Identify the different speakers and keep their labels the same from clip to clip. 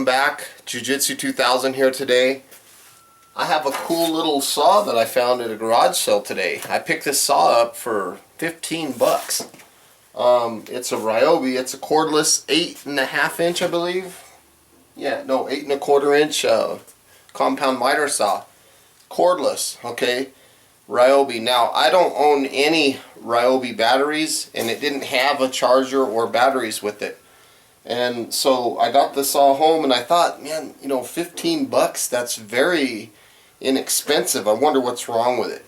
Speaker 1: back. Jiu-Jitsu 2000 here today. I have a cool little saw that I found at a garage sale today. I picked this saw up for 15 bucks. It's a Ryobi. It's a cordless 8.5 inch, I believe. Yeah, no, 8.25 inch compound miter saw. Cordless, okay? Ryobi. Now, I don't own any Ryobi batteries, and it didn't have a charger or batteries with it. And so I got the saw home, and I thought, man, you know, 15 bucks, that's very inexpensive. I wonder what's wrong with it.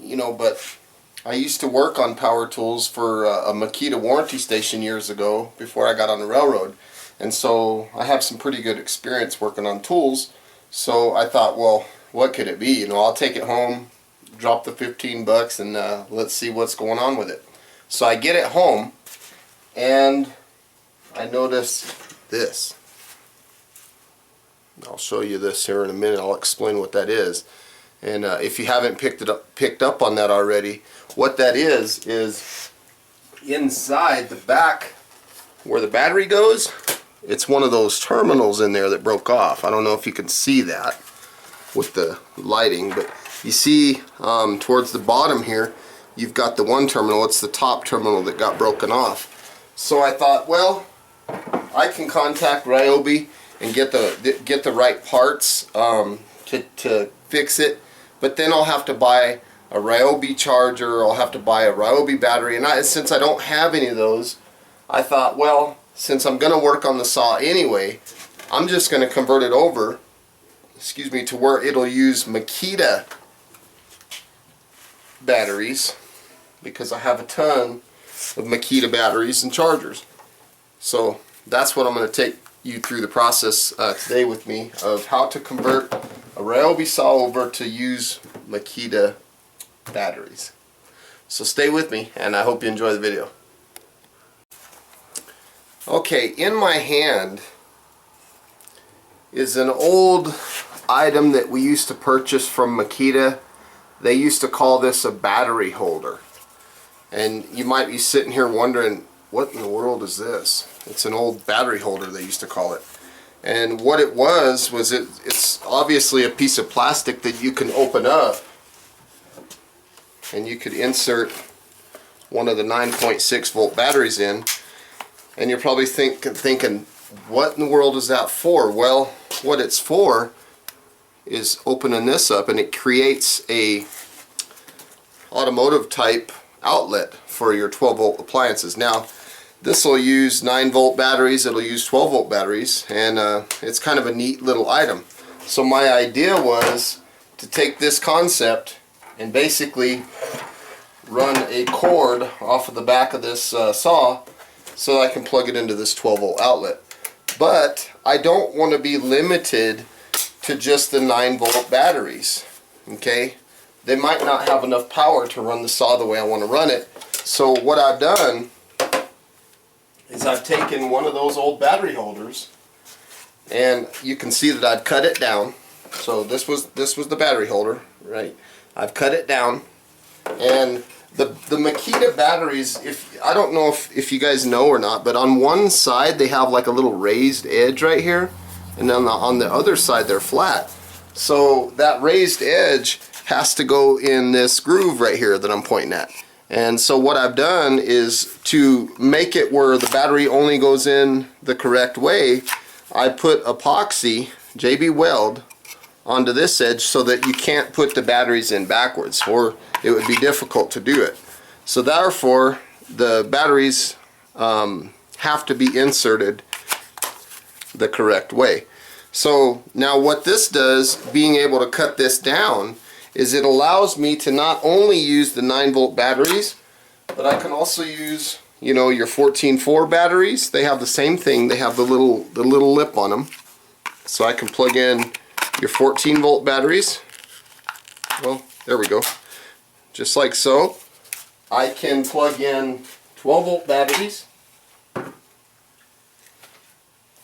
Speaker 1: You know, but I used to work on power tools for a Makita warranty station years ago before I got on the railroad. And so I have some pretty good experience working on tools. So I thought, well, what could it be? You know, I'll take it home, drop the 15 bucks, and let's see what's going on with it. So I get it home, and I notice this. I'll show you this here in a minute. I'll explain what that is. And if you haven't picked up on that already, what that is inside the back where the battery goes, it's one of those terminals in there that broke off. I don't know if you can see that with the lighting, but you see towards the bottom here, you've got the one terminal. It's the top terminal that got broken off. So I thought, well, I can contact Ryobi and get the right parts to fix it, but then I'll have to buy a Ryobi charger, I'll have to buy a Ryobi battery, and since I don't have any of those, I thought, well, since I'm going to work on the saw anyway, I'm just going to convert it over, excuse me, to where it'll use Makita batteries, because I have a ton of Makita batteries and chargers. So that's what I'm going to take you through the process today with me of how to convert a Ryobi saw over to use Makita batteries. So stay with me, and I hope you enjoy the video. Okay, in my hand is an old item that we used to purchase from Makita. They used to call this a battery holder. And you might be sitting here wondering, what in the world is this? It's an old battery holder, they used to call it. And what it was it's obviously a piece of plastic that you can open up, and you could insert one of the 9.6 volt batteries in. And you're probably thinking, what in the world is that for? Well, what it's for is opening this up, and it creates a automotive type outlet for your 12 volt appliances. Now, this will use 9 volt batteries, it'll use 12 volt batteries, and it's kind of a neat little item. So my idea was to take this concept and basically run a cord off of the back of this saw so I can plug it into this 12 volt outlet. But I don't want to be limited to just the 9 volt batteries. Okay? They might not have enough power to run the saw the way I want to run it. So what I've done is I've taken one of those old battery holders, and you can see that I've cut it down. So this was the battery holder, right? I've cut it down, and the Makita batteries, I don't know if you guys know or not, but on one side they have like a little raised edge right here, and then on the other side they're flat. So that raised edge has to go in this groove right here that I'm pointing at. And so what I've done is to make it where the battery only goes in the correct way, I put epoxy, JB Weld, onto this edge so that you can't put the batteries in backwards, or it would be difficult to do it. So therefore, the batteries have to be inserted the correct way. So now what this does, being able to cut this down, is it allows me to not only use the 9 volt batteries, but I can also use, you know, your 14.4 batteries. They have the same thing. They have the little lip on them. So I can plug in your 14 volt batteries. Well, there we go. Just like so. I can plug in 12 volt batteries,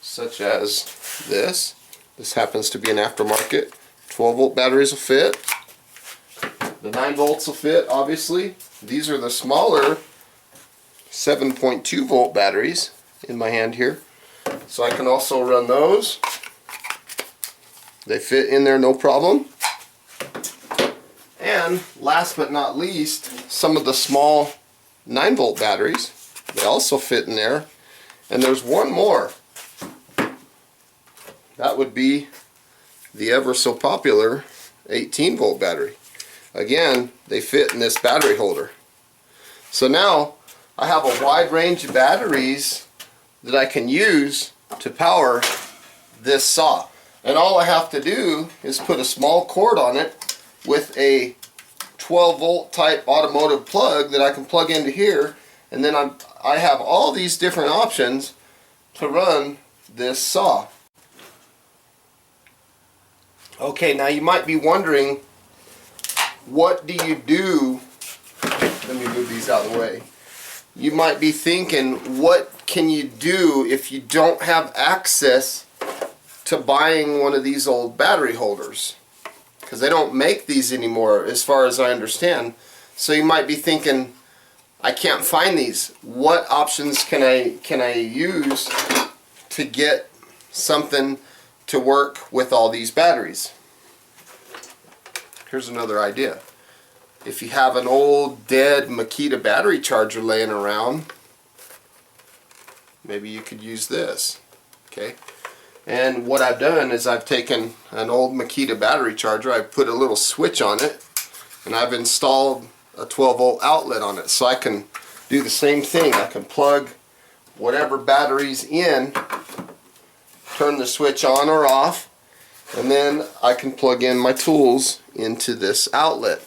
Speaker 1: such as this. This happens to be an aftermarket. 12 volt batteries will fit. The 9 volts will fit, obviously. These are the smaller 7.2 volt batteries in my hand here. So I can also run those. They fit in there no problem. And last but not least, some of the small 9-volt batteries, they also fit in there. And there's one more. That would be the ever so popular 18-volt battery. Again, they fit in this battery holder. So now I have a wide range of batteries that I can use to power this saw. And all I have to do is put a small cord on it with a 12-volt type automotive plug that I can plug into here, and then I have all these different options to run this saw. Okay, now you might be wondering, what do you do? Let me move these out of the way. You might be thinking, what can you do if you don't have access to buying one of these old battery holders? Because they don't make these anymore as far as I understand. So you might be thinking, I can't find these. What options can I use to get something to work with all these batteries? Here's another idea. If you have an old dead Makita battery charger laying around, maybe you could use this. Okay. And what I've done is I've taken an old Makita battery charger, I've put a little switch on it, and I've installed a 12-volt outlet on it. So I can do the same thing. I can plug whatever batteries in, turn the switch on or off, and then I can plug in my tools into this outlet.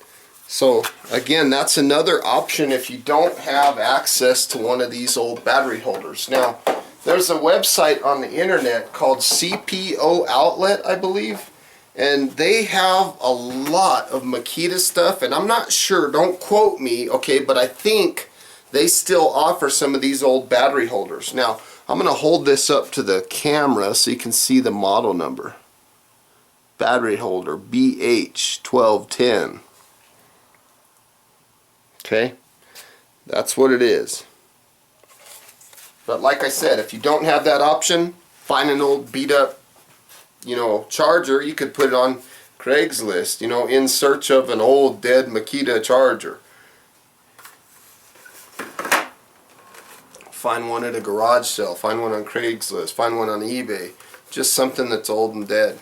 Speaker 1: So again, that's another option if you don't have access to one of these old battery holders. Now, there's a website on the internet called CPO Outlet, I believe, and they have a lot of Makita stuff, and I'm not sure, don't quote me, okay, but I think they still offer some of these old battery holders. Now, I'm going to hold this up to the camera so you can see the model number. Battery holder BH1210. Okay, that's what it is. But like I said, if you don't have that option, find an old beat up, charger. You could put it on Craigslist, in search of an old dead Makita charger. Find one at a garage sale, find one on Craigslist, find one on eBay. Just something that's old and dead.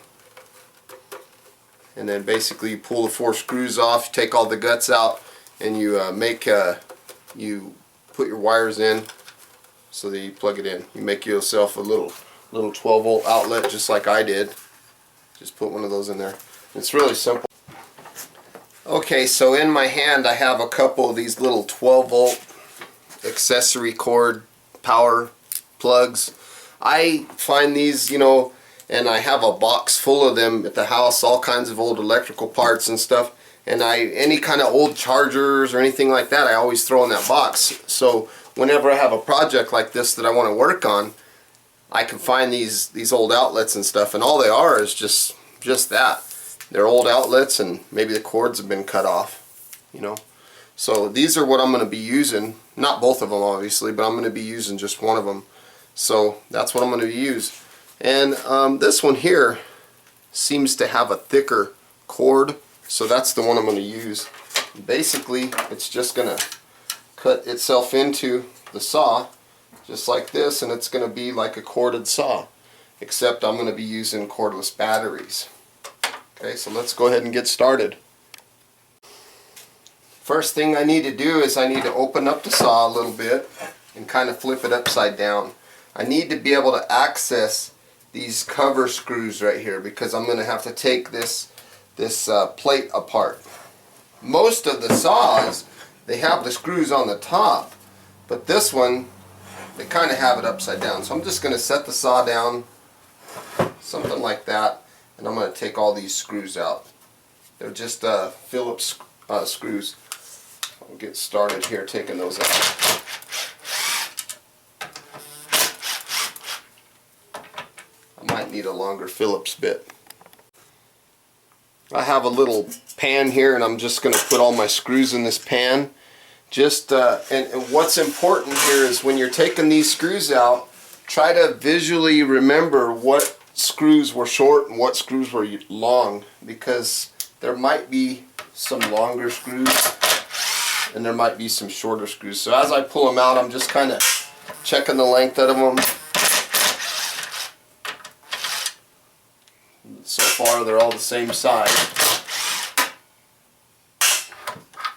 Speaker 1: And then basically you pull the 4 screws off, you take all the guts out, and you you put your wires in so that you plug it in. You make yourself a little 12-volt outlet just like I did. Just put one of those in there. It's really simple. Okay, so in my hand I have a couple of these little 12-volt accessory cord power plugs. I find these, and I have a box full of them at the house, all kinds of old electrical parts and stuff. And any kind of old chargers or anything like that, I always throw in that box. So whenever I have a project like this that I want to work on, I can find these old outlets and stuff, and all they are is just that. They're old outlets, and maybe the cords have been cut off, So these are what I'm going to be using. Not both of them, obviously, but I'm going to be using just one of them. So that's what I'm going to use. And this one here seems to have a thicker cord. So that's the one I'm going to use. Basically, it's just going to cut itself into the saw, just like this, and it's going to be like a corded saw, except I'm going to be using cordless batteries. Okay, so let's go ahead and get started. First thing I need to do is I need to open up the saw a little bit and kind of flip it upside down. I need to be able to access these cover screws right here because I'm going to have to take this plate apart. Most of the saws, they have the screws on the top, but this one, they kind of have it upside down. So I'm just going to set the saw down, something like that, and I'm going to take all these screws out. They're just Phillips screws. I'll get started here taking those out. I might need a longer Phillips bit. I have a little pan here, and I'm just going to put all my screws in this pan. And what's important here is when you're taking these screws out, try to visually remember what screws were short and what screws were long, because there might be some longer screws and there might be some shorter screws. So as I pull them out, I'm just kind of checking the length of them. So far they're all the same size.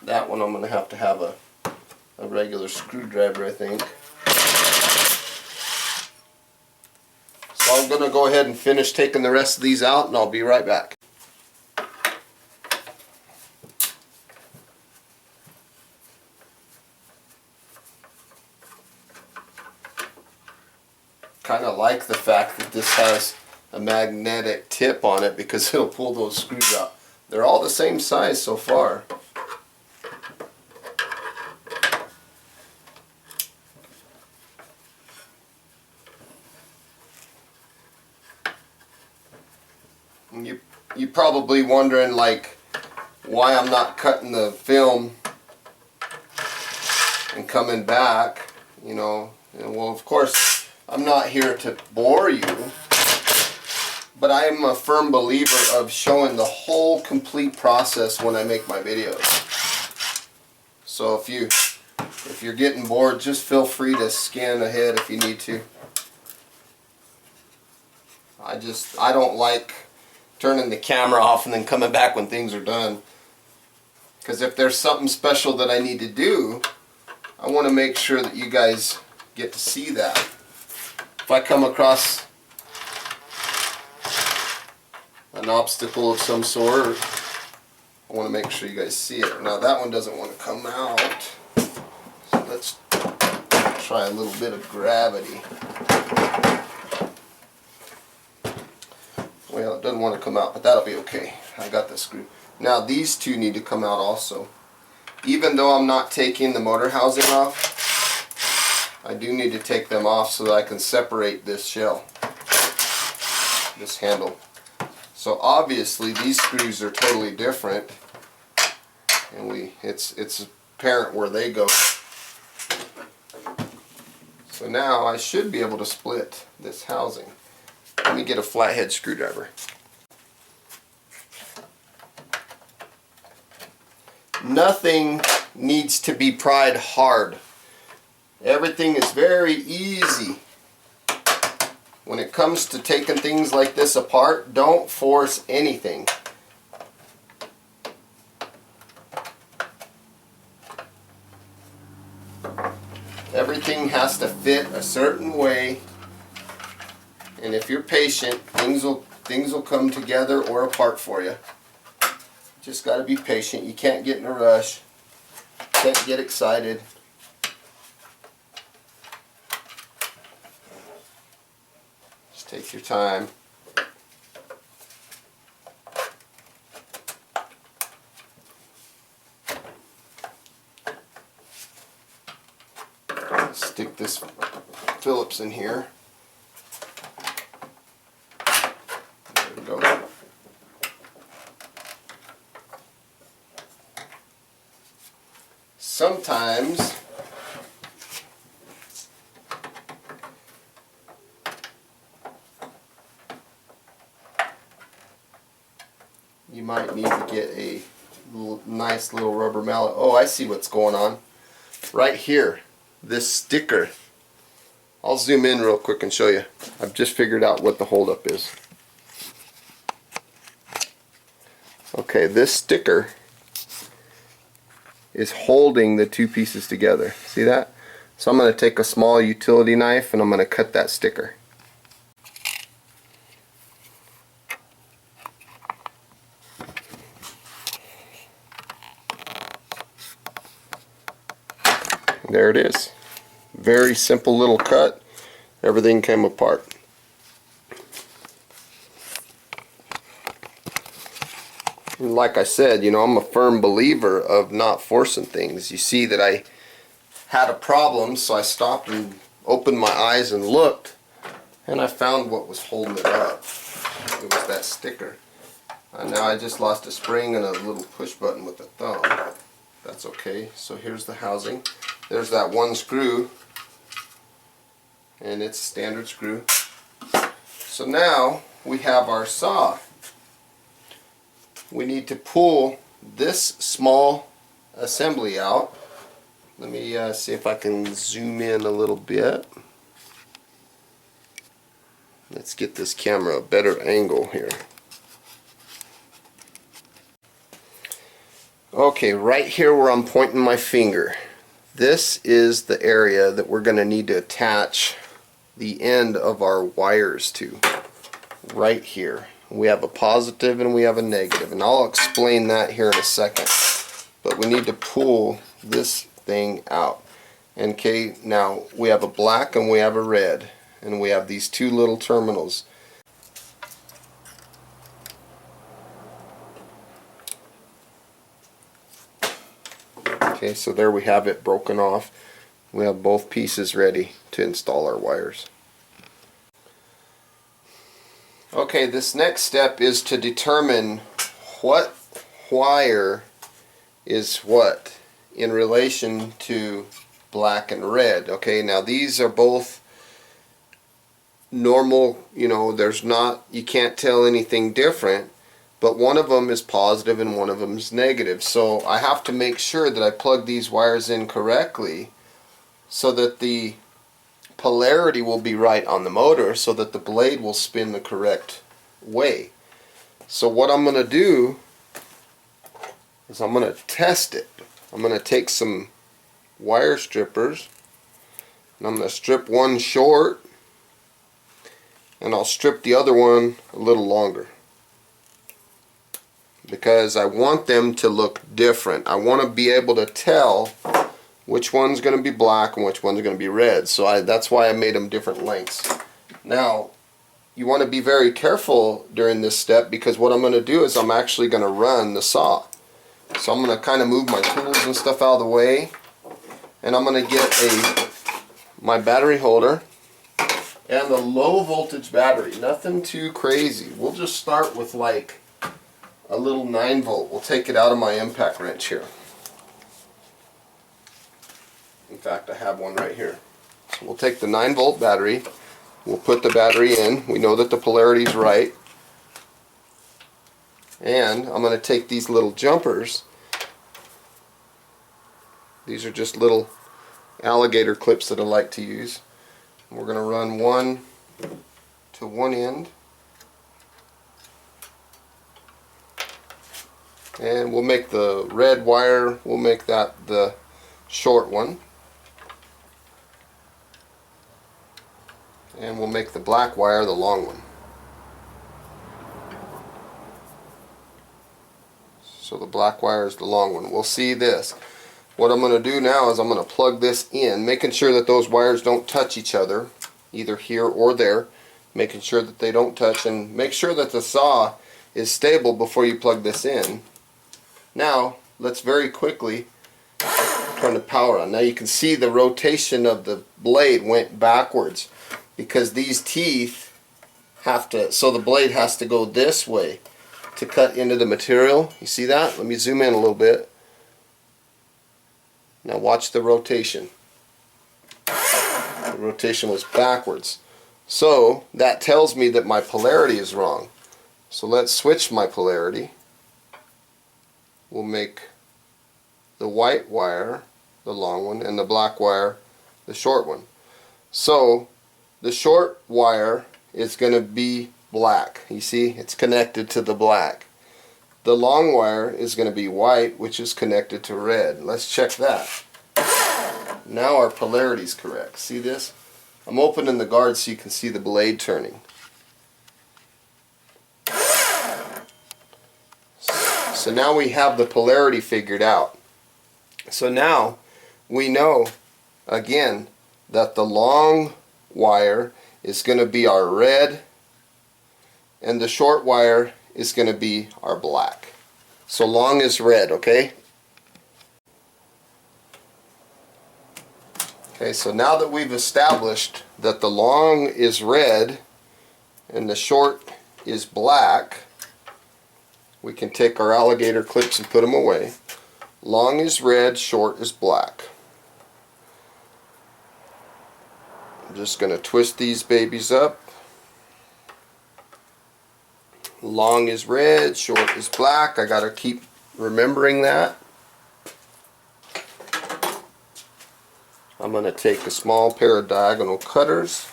Speaker 1: That one I'm going to have a regular screwdriver, I think. So I'm going to go ahead and finish taking the rest of these out, and I'll be right back. Kind of like the fact that this has a magnetic tip on it, because it'll pull those screws out. They're all the same size so far. You're probably wondering, like, why I'm not cutting the film and coming back, you know. And well, of course, I'm not here to bore you, but I am a firm believer of showing the whole complete process when I make my videos. So if you're getting bored, just feel free to scan ahead if you need to. I don't like turning the camera off and then coming back when things are done. Because if there's something special that I need to do, I want to make sure that you guys get to see that. If I come across an obstacle of some sort, I want to make sure you guys see it. Now that one doesn't want to come out, so let's try a little bit of gravity. Well, it doesn't want to come out, but that'll be okay. I got the screw. Now these two need to come out also. Even though I'm not taking the motor housing off, I do need to take them off so that I can separate this shell, this handle. So obviously these screws are totally different, and it's apparent where they go. So now I should be able to split this housing. Let me get a flathead screwdriver. Nothing needs to be pried hard. Everything is very easy. When it comes to taking things like this apart, don't force anything. Everything has to fit a certain way. And if you're patient, things will come together or apart for you. Just got to be patient. You can't get in a rush. Can't get excited. Just take your time. Stick this Phillips in here. Go. Sometimes you might need to get a nice little rubber mallet. Oh, I see what's going on. Right here, this sticker. I'll zoom in real quick and show you. I've just figured out what the holdup is. Okay, this sticker is holding the two pieces together. See that? So I'm going to take a small utility knife and I'm going to cut that sticker. There it is. Very simple little cut. Everything came apart. And like I said, you know, I'm a firm believer of not forcing things. You see that I had a problem, so I stopped and opened my eyes and looked, and I found what was holding it up. It was that sticker. And now I just lost a spring and a little push button with the thumb. That's okay. So here's the housing. There's that one screw, and it's a standard screw. So now we have our saw. We need to pull this small assembly out. Let me see if I can zoom in a little bit. Let's get this camera a better angle here. Okay, right here where I'm pointing my finger, this is the area that we're going to need to attach the end of our wires to. Right here. We have a positive and we have a negative, and I'll explain that here in a second. But we need to pull this thing out. Okay, now we have a black and we have a red, and we have these two little terminals. Okay, so there we have it broken off. We have both pieces ready to install our wires. Okay, this next step is to determine what wire is what in relation to black and red. Okay, now these are both normal, you know, you can't tell anything different, but one of them is positive and one of them is negative. So I have to make sure that I plug these wires in correctly so that the polarity will be right on the motor, so that the blade will spin the correct way. So what I'm going to do is I'm going to test it. I'm going to take some wire strippers and I'm going to strip one short, and I'll strip the other one a little longer because I want them to look different. I want to be able to tell which one's going to be black and which one's going to be red. So that's why I made them different lengths. Now, you want to be very careful during this step, because what I'm going to do is I'm actually going to run the saw. So I'm going to kind of move my tools and stuff out of the way, and I'm going to get my battery holder and a low voltage battery. Nothing too crazy. We'll just start with like a little 9 volt. We'll take it out of my impact wrench here. In fact, I have one right here. So we'll take the 9 volt battery, we'll put the battery in, we know that the polarity is right, and I'm going to take these little jumpers. These are just little alligator clips that I like to use. We're going to run one to one end, and we'll make the red wire, we'll make that the short one. And we'll make the black wire the long one. So the black wire is the long one. We'll see this. What I'm going to do now is I'm going to plug this in, making sure that those wires don't touch each other, either here or there, making sure that they don't touch, and make sure that the saw is stable before you plug this in. Now, let's very quickly turn the power on. Now you can see the rotation of the blade went backwards, because these teeth have to, so the blade has to go this way to cut into the material. You see that? Let me zoom in a little bit. Now watch the rotation. The rotation was backwards. So that tells me that my polarity is wrong. So let's switch my polarity. We'll make the white wire the long one and the black wire the short one. So the short wire is going to be black. You see, it's connected to the black. The long wire is going to be white, which is connected to red. Let's check that. Now our polarity is correct. See this? I'm opening the guard so you can see the blade turning. So now we have the polarity figured out. So now we know, again, that the long wire is going to be our red and the short wire is going to be our black. So long is red, okay? Okay, so now that we've established that the long is red and the short is black, we can take our alligator clips and put them away. Long is red, short is black. I'm just going to twist these babies up. long is red, short is black. I gotta keep remembering that. I'm gonna take a small pair of diagonal cutters.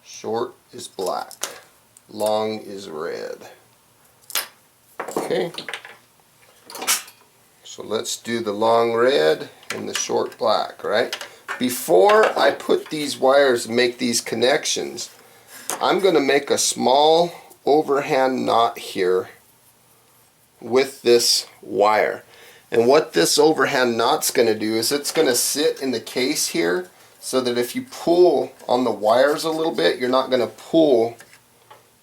Speaker 1: Short is black, long is red. Okay, so let's do the long red and the short black, right? Before I put these wires and make these connections, I'm going to make a small overhand knot here with this wire. And what this overhand knot's going to do is it's going to sit in the case here so that if you pull on the wires a little bit, you're not going to pull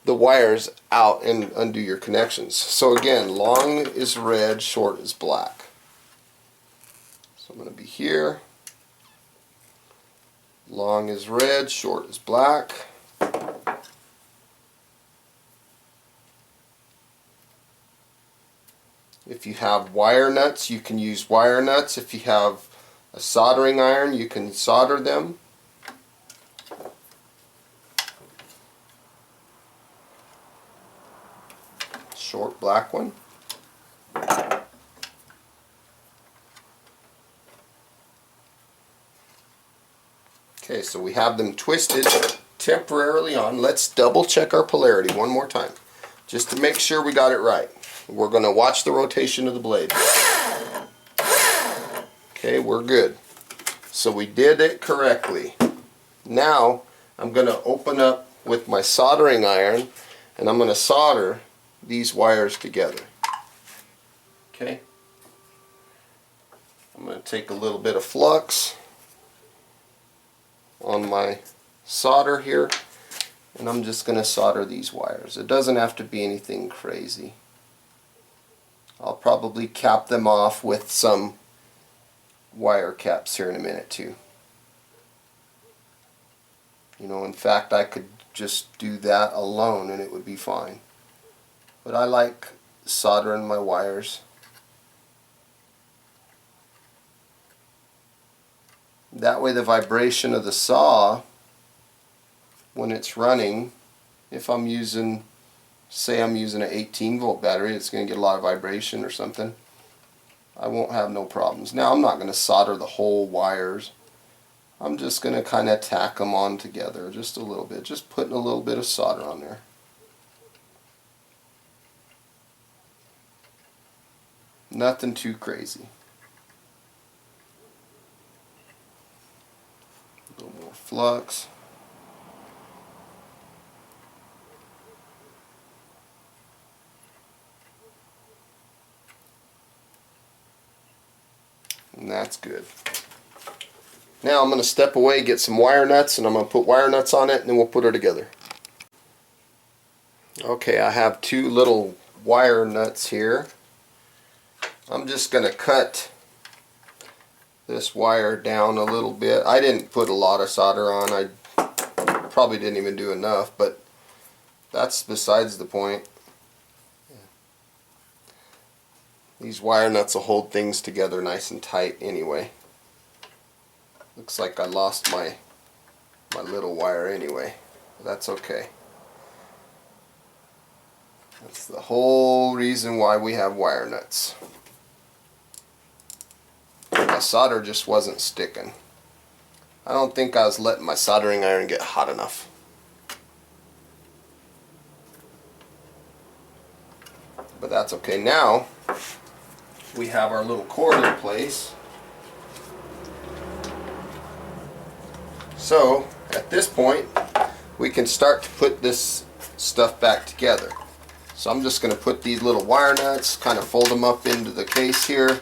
Speaker 1: the wires out and undo your connections. So again, long is red, short is black. So I'm going to be here. Long is red, short is black. If you have wire nuts, you can use wire nuts. If you have a soldering iron, you can solder them. Short black one. Okay, so we have them twisted temporarily on. Let's double check our polarity one more time, just to make sure we got it right. We're going to watch the rotation of the blade. Okay, we're good. So we did it correctly. Now I'm going to open up with my soldering iron and I'm going to solder these wires together. Okay. I'm going to take a little bit of flux on my solder here and I'm just going to solder these wires. It doesn't have to be anything crazy. I'll probably cap them off with some wire caps here in a minute too. You know, in fact, I could just do that alone and it would be fine. But I like soldering my wires. That way the vibration of the saw, when it's running, if I'm using, say I'm using an 18-volt battery, it's going to get a lot of vibration or something. I won't have no problems. Now I'm not going to solder the whole wires. I'm just going to kind of tack them on together just a little bit. Just putting a little bit of solder on there. Nothing too crazy. A little more flux. And that's good. Now I'm going to step away, get some wire nuts, and I'm going to put wire nuts on it, and then we'll put her together. Okay, I have two little wire nuts here. I'm just going to cut this wire down a little bit. I didn't put a lot of solder on. I probably didn't even do enough, but that's besides the point. These wire nuts will hold things together nice and tight anyway. Looks like I lost my little wire anyway. That's okay. That's the whole reason why we have wire nuts. My solder just wasn't sticking. I don't think I was letting my soldering iron get hot enough. But that's okay. Now we have our little cord in place. So at this point we can start to put this stuff back together. So I'm just going to put these little wire nuts, kind of fold them up into the case here.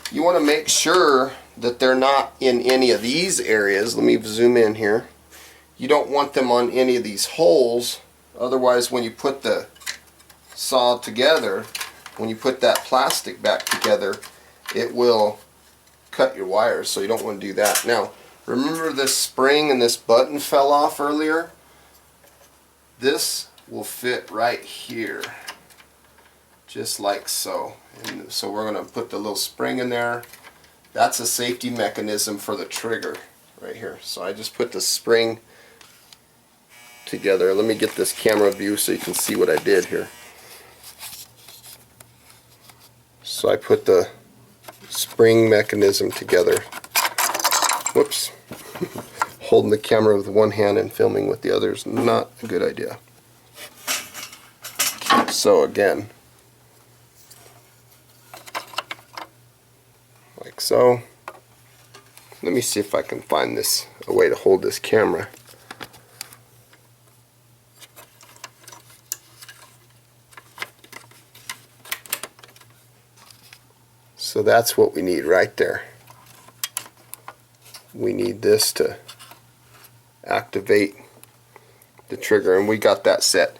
Speaker 1: You want to make sure that they're not in any of these areas. Let me zoom in here. You don't want them on any of these holes, otherwise when you put the saw together, when you put that plastic back together, it will cut your wires, so you don't want to do that. Now remember this spring and this button fell off earlier? This will fit right here, just like so. And so we're going to put the little spring in there. That's a safety mechanism for the trigger right here. So I just put the spring together. Let me get this camera view so you can see what I did here. So I put the spring mechanism together. Whoops. Holding the camera with one hand and filming with the other is not a good idea. So again, like so. Let me see if I can find a way to hold this camera. So that's what we need right there. We need this to activate the trigger, and we got that set.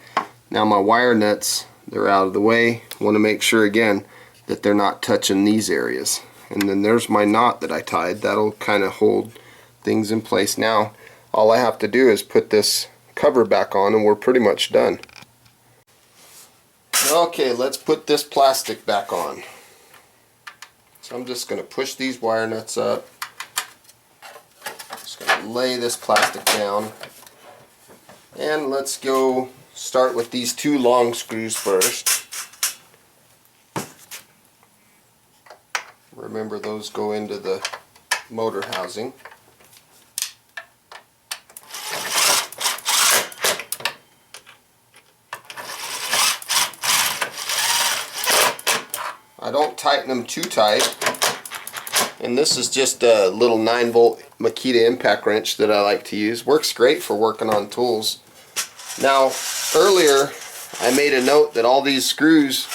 Speaker 1: Now my wire nuts, they're out of the way. I want to make sure again that they're not touching these areas. And then there's my knot that I tied. That'll kind of hold things in place. Now all I have to do is put this cover back on and we're pretty much done. Okay, let's put this plastic back on. So I'm just going to push these wire nuts up. Just going to lay this plastic down. And let's go start with these two long screws first. Remember, those go into the motor housing. I don't tighten them too tight. And this is just a little 9-volt Makita impact wrench that I like to use. Works great for working on tools. Now, earlier I made a note that all these screws,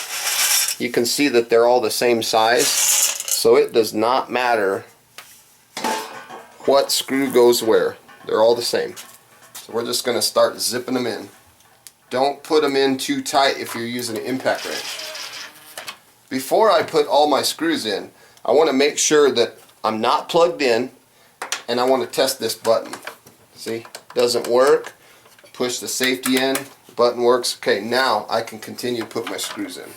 Speaker 1: you can see that they're all the same size. So it does not matter what screw goes where. They're all the same. So we're just going to start zipping them in. Don't put them in too tight if you're using an impact wrench. Before I put all my screws in, I want to make sure that I'm not plugged in, and I want to test this button. See, doesn't work. Push the safety in, the button works. Okay, now I can continue to put my screws in.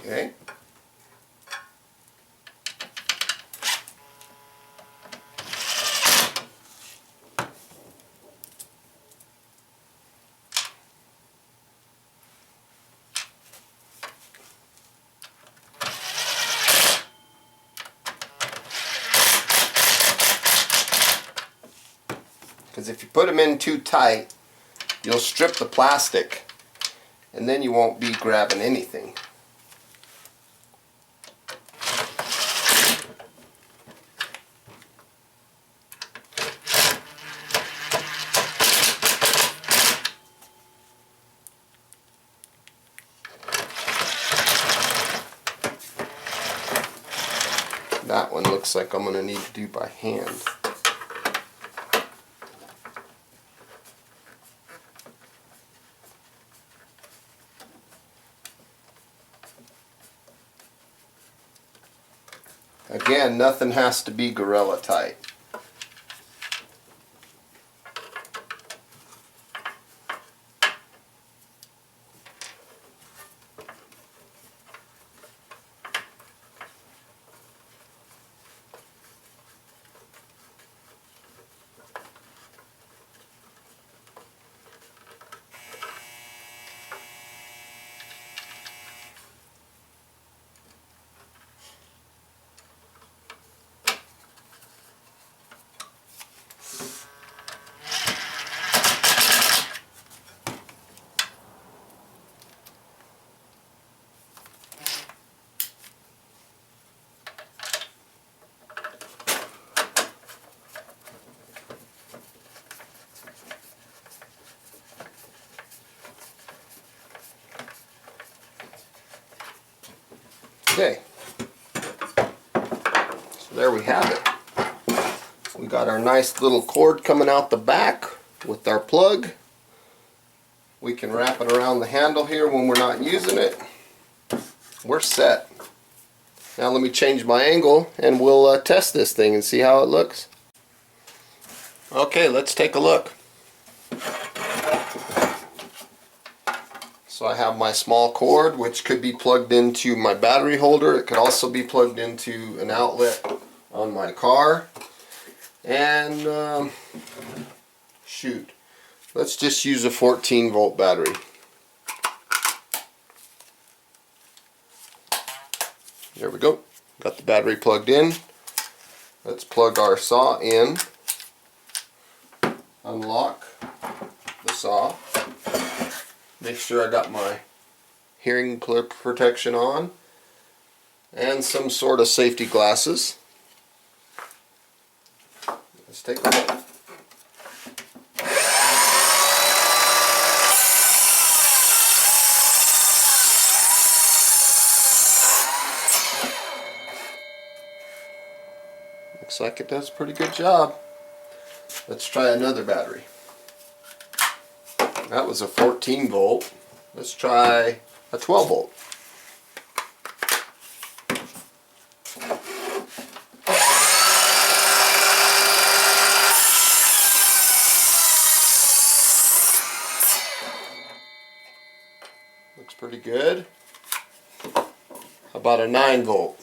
Speaker 1: Okay. Because if you put them in too tight, you'll strip the plastic and then you won't be grabbing anything. That one looks like I'm going to need to do by hand. Again, nothing has to be gorilla tight. Okay, so there we have it. We got our nice little cord coming out the back with our plug. We can wrap it around the handle here when we're not using it. We're set. Now let me change my angle and we'll test this thing and see how it looks. Okay, let's take a look. So I have my small cord, which could be plugged into my battery holder. It could also be plugged into an outlet on my car. And shoot, let's just use a 14-volt battery. There we go. Got the battery plugged in. Let's plug our saw in. Unlock the saw. Make sure I got my hearing clip protection on. And some sort of safety glasses. Let's take a look. Looks like it does a pretty good job. Let's try another battery. That was a 14 volt. Let's try a 12 volt. Looks pretty good. How about a 9 volt?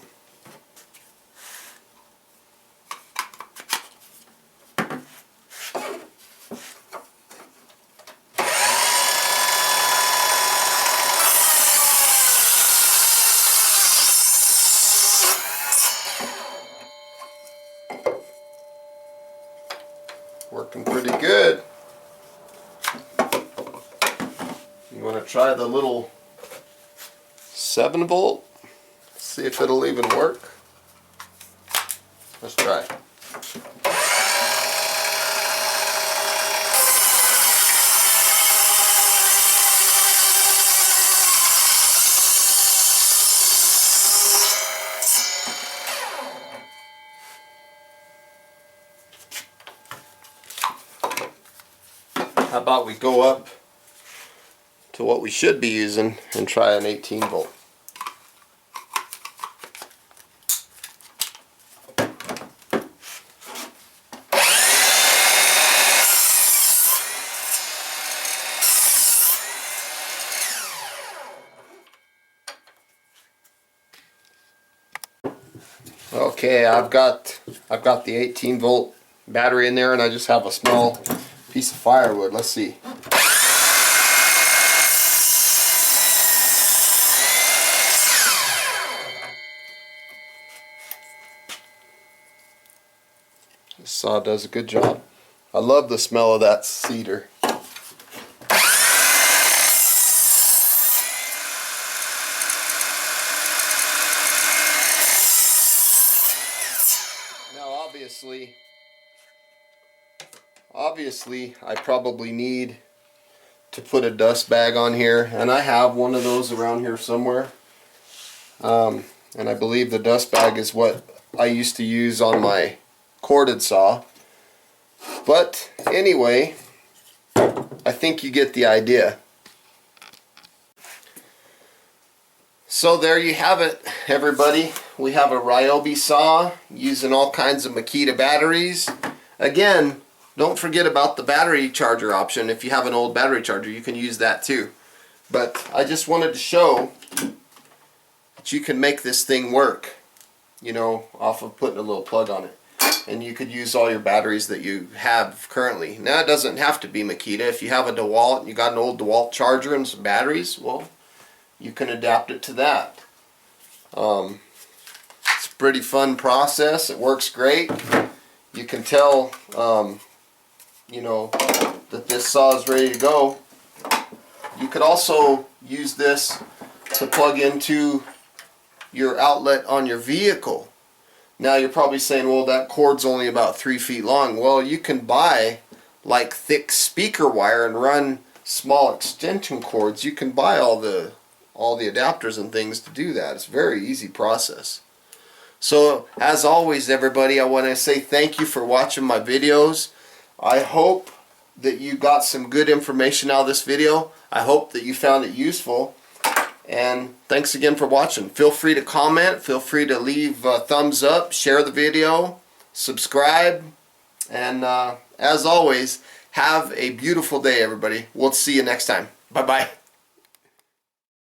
Speaker 1: Working pretty good. You want to try the little 7 volt? See if it'll even work. Let's try. How about we go up to what we should be using and try an 18 volt. Okay, I've got the 18 volt battery in there, and I just have a small piece of firewood. Let's see. This saw does a good job. I love the smell of that cedar. Now obviously I probably need to put a dust bag on here, and I have one of those around here somewhere. And I believe the dust bag is what I used to use on my corded saw. But anyway, I think you get the idea. So there you have it, everybody. We have a Ryobi saw using all kinds of Makita batteries. Again, don't forget about the battery charger option. If you have an old battery charger, you can use that too. But I just wanted to show that you can make this thing work, you know, off of putting a little plug on it. And you could use all your batteries that you have currently. Now, it doesn't have to be Makita. If you have a DeWalt and you got an old DeWalt charger and some batteries, well, you can adapt it to that. It's a pretty fun process. It works great. You can tell, you know, that this saw is ready to go. You could also use this to plug into your outlet on your vehicle. Now you're probably saying, well, that cord's only about 3 feet long. Well, you can buy like thick speaker wire and run small extension cords. You can buy all the adapters and things to do that. It's a very easy process. So as always, everybody, I want to say thank you for watching my videos. I hope that you got some good information out of this video. I hope that you found it useful. And thanks again for watching. Feel free to comment, feel free to leave a thumbs up, share the video, subscribe, and as always, have a beautiful day, everybody. We'll see you next time. Bye-bye.